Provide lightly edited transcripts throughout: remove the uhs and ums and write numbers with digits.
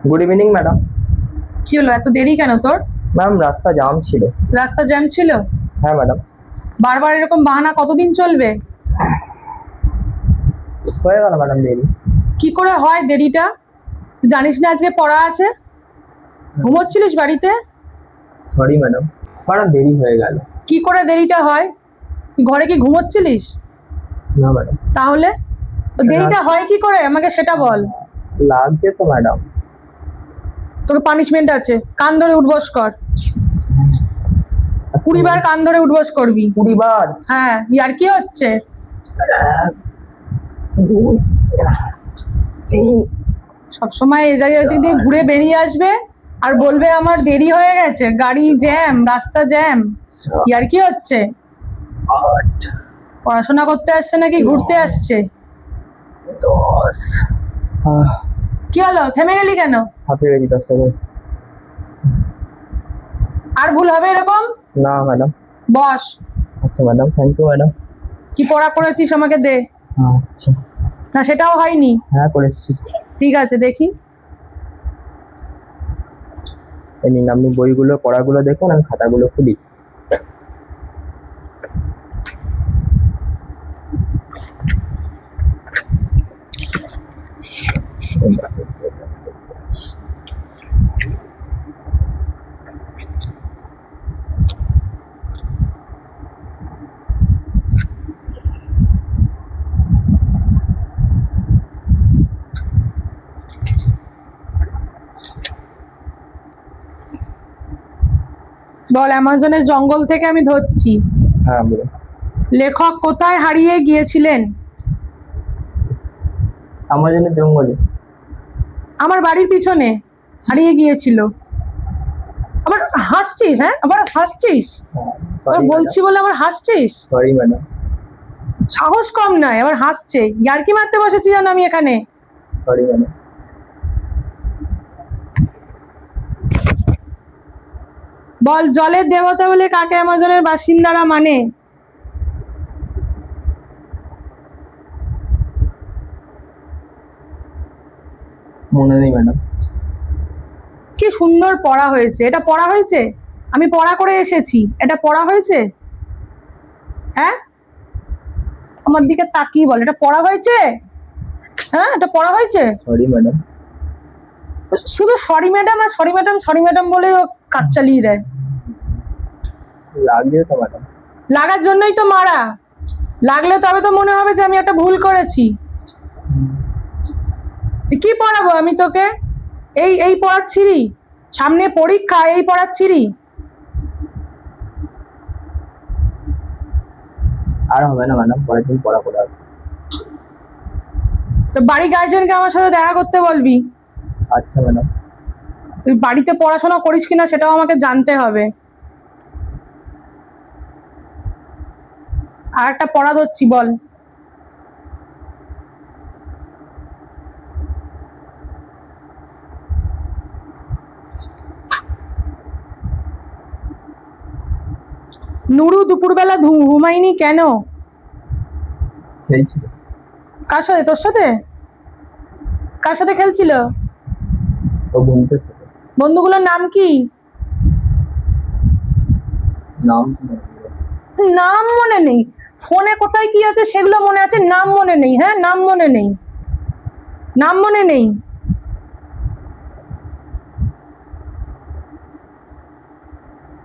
Good evening madam. কি হলো, এত দেরি কেন তোর? ম্যাম রাস্তা জাম ছিল। রাস্তা জ্যাম ছিল? হ্যাঁ ম্যাডাম। বারবার এরকম বাহানা কতদিন চলবে? হয়ে গেল ম্যাডাম দেরি। কি করে হয় দেরিটা? তুই জানিস না আজকে পড়া আছে? ঘুমোচ্ছিলিস বাড়িতে? সরি ম্যাডাম, ম্যাডাম দেরি হয়ে গেল। কি করে দেরিটা হয়? তুই ঘরে কি ঘুমোচ্ছিলিস? না ম্যাডাম। তাহলে তো দেরিটা হয় কি করে আমাকে সেটা বল। লাগছে তো ম্যাডাম। তোর পানিশমেন্ট আছে, কান ধরে উঠবস কর। 20 বার কান ধরে উঠবস করবি। 20 বার? হ্যাঁ, আর কি হচ্ছে? 1 2 3। সবসময় এই জায়গা দিয়ে ঘুরে বেরিয়ে আসবে আর বলবে আমার দেরি হয়ে গেছে, গাড়ি জ্যাম, রাস্তা জ্যাম। আর কি হচ্ছে? 8 পড়াশোনা করতে আসছে নাকি ঘুরতে আসছে? 10। কি হলো, থেমে গেলি কেন? হাঁপিয়ে গেছি 10 টাকা। আর ভুল হবে এরকম? না ম্যাডাম। বস। আচ্ছা ম্যাডাম, থ্যাংক ইউ ম্যাডাম। কি পড়া করেছিস আমাকে দে। আচ্ছা। না সেটাও হয়নি? হ্যাঁ করেছি। ঠিক আছে দেখি। এই নিন আপনি বইগুলো পড়াগুলো দেখুন, আমি খাতাগুলো খুলি। বল, অ্যামাজনের জঙ্গল থেকে আমি ধরছি। হ্যাঁ বলুন। লেখক কোথায় হারিয়ে গিয়েছিলেন? আমাজনের জঙ্গলে। আমার বাড়ির পিছনে হারিয়ে গিয়েছিল। আবার হাসছিস? হ্যাঁ আবার হাসছিস? আবার বলছি বলে আবার হাসছিস? Sorry madam. সাহস কম নয়, আবার হাসছে। ইয়ার্কি মারতে বসেছি জানো আমি এখানে। Sorry madam. বল, জলের দেবতা বলে কাকে অ্যামাজনের বাসিন্দারা মানে? মনে নেই ম্যাডাম। কি সুন্দর পড়া হয়েছে। এটা পড়া হয়েছে? আমি পড়া করে এসেছি, এটা পড়া হয়েছে? হ্যাঁ, আমার দিকে তাকিয়ে বল, এটা পড়া হয়েছে? হ্যাঁ, এটা পড়া হয়েছে? Sorry madam. শুধু সরি ম্যাডাম আর সরি ম্যাডাম সরি ম্যাডাম বলে ও কাজ চালিয়ে দেয়। লাগছে তো ম্যাডাম। লাগার জন্যই তো মারা। লাগলে তবে তো মনে হবে যে আমি একটা ভুল করেছি। কি পড়াবো আমি তোকে? এই এই পড়াচ্ছিরি? সামনে পরীক্ষা, এই পড়াচ্ছিরি? আর হবে না ম্যাডাম, পরের দিন পড়া করে আসবো। তো বাড়ি গার্জেনকে আমার সাথে দেখা করতে বলবি। আচ্ছা ম্যাডাম। তুই বাড়িতে পড়াশোনা করিস কিনা সেটাও আমাকে জানতে হবে। আর একটা পড়া ধরছি, বল। নুরু দুপুরবেলা ঘুমায়নি কেন? খেলছিল। কার সাথে? তোর সাথে? কার সাথে খেলছিল? ও বন্ধুদের সাথে। বন্ধুগুলোর নাম কি? নাম নাম মনে নেই? ফোনে কোথায় কি আছে সেগুলো মনে আছে, নাম মনে নেই? হ্যাঁ, নাম মনে নেই? নাম মনে নেই?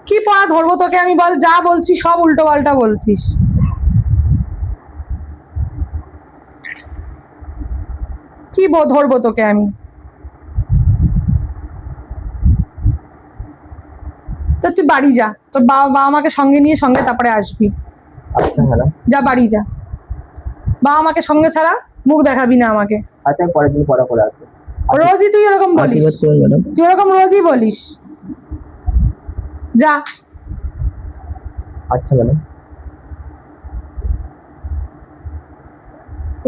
কি পড়া ধরবো তোকে আমি, বল? যা বলছি সব উল্টো পাল্টা বলছিস। কি ধরবো তোকে আমি? তো তুই বাড়ি যা, তোর বাবা মাকে সঙ্গে নিয়ে সঙ্গে তারপরে আসবি। আচ্ছা ম্যাডাম। যা বাড়ি যা, বাবা মাকে সঙ্গে ছাড়া মুখ দেখাবি না আমাকে। আচ্ছা, পরের দিন পড়া করে আসবো। রোজই তুই এরকম বলিস। আশীর্বাদ করুন ম্যাডাম। তুই এরকম রোজই বলিস। যা। আচ্ছা ম্যাডাম।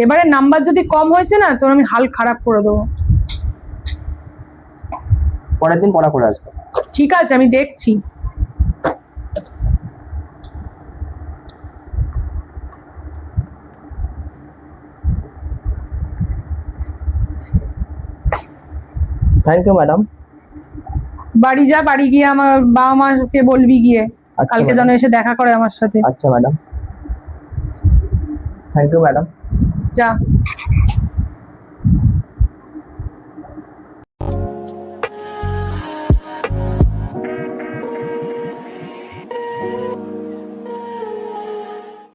এবারে নাম্বার যদি কম হয়েছে না, তোর আমি হাল খারাপ করে দেবো। পরের দিন পড়া করে আসবো। ঠিক আছে, আমি দেখছি। Thank you madam. বাড়ি যা, বাড়ি গিয়ে আমার বাবা মাকে বলবি গিয়ে আচ্ছা কালকে যেন ম্যাডাম। এসে দেখা করে আমার সাথে। আচ্ছা ম্যাডাম, থ্যাংক ইউ ম্যাডাম। যা।